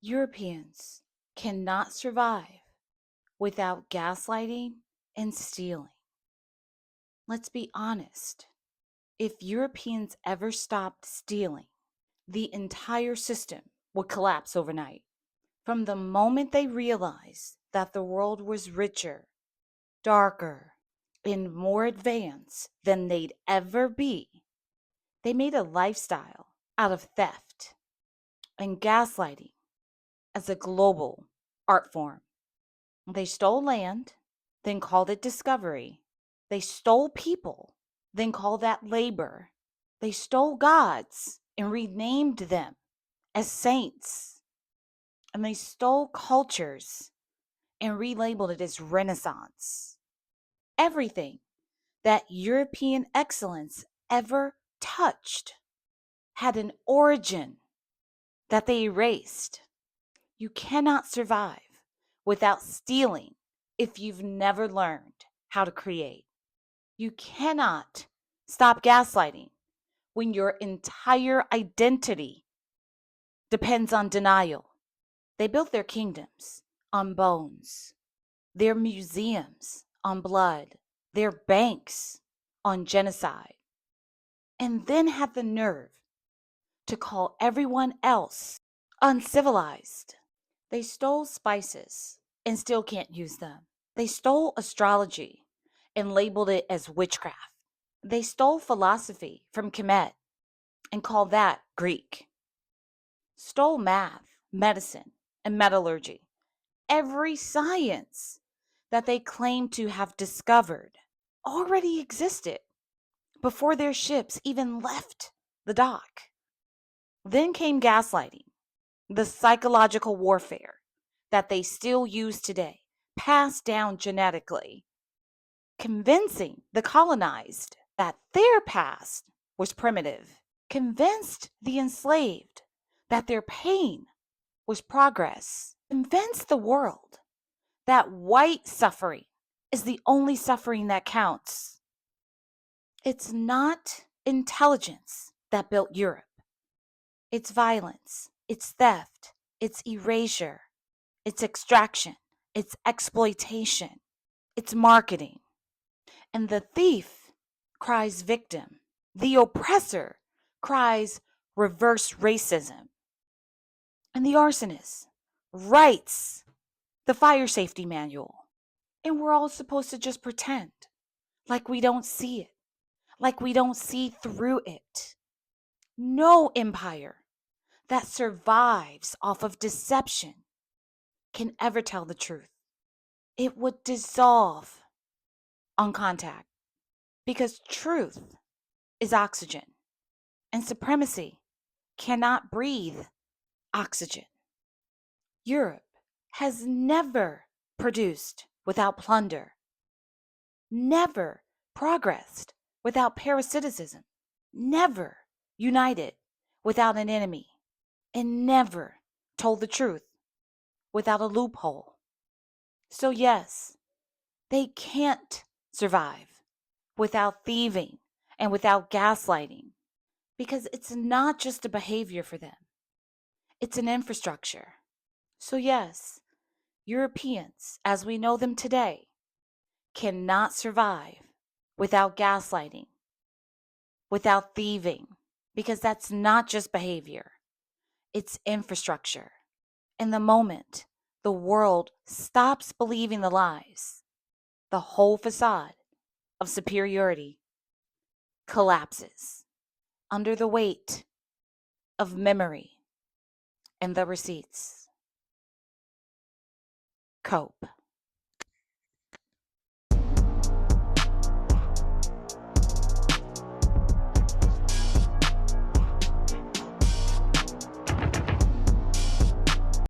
Europeans cannot survive without gaslighting and stealing. Let's be honest. If Europeans ever stopped stealing, the entire system would collapse overnight. From the moment they realized that the world was richer, darker, and more advanced than they'd ever be, they made a lifestyle out of theft and gaslighting as a global art form. They stole land, then called it discovery. They stole people, then called that labor. They stole gods and renamed them as saints. And they stole cultures and relabeled it as Renaissance. Everything that European excellence ever touched had an origin that they erased. You cannot survive without stealing if you've never learned how to create. You cannot stop gaslighting when your entire identity depends on denial. They built their kingdoms on bones, their museums on blood, their banks on genocide, and then had the nerve to call everyone else uncivilized. They stole spices and still can't use them. They stole astrology and labeled it as witchcraft. They stole philosophy from Kemet and called that Greek. Stole math, medicine, and metallurgy. Every science that they claim to have discovered already existed before their ships even left the dock. Then came gaslighting, the psychological warfare that they still use today, passed down genetically, convincing the colonized that their past was primitive, convinced the enslaved that their pain was progress, convinced the world that white suffering is the only suffering that counts. It's not intelligence that built Europe. It's violence, it's theft, it's erasure, it's extraction, it's exploitation, it's marketing. And the thief cries victim. The oppressor cries reverse racism. And the arsonist writes the fire safety manual. And we're all supposed to just pretend like we don't see it, like we don't see through it. No empire that survives off of deception can ever tell the truth. It would dissolve on contact because truth is oxygen and supremacy cannot breathe oxygen. Europe has never produced without plunder, never progressed without parasiticism, never united without an enemy, and never told the truth without a loophole. So yes, they can't survive without thieving and without gaslighting because it's not just a behavior for them. It's an infrastructure. So yes, Europeans, as we know them today, cannot survive without gaslighting, without thieving, because that's not just behavior. It's infrastructure. And the moment the world stops believing the lies, the whole facade of superiority collapses under the weight of memory and the receipts. Cope.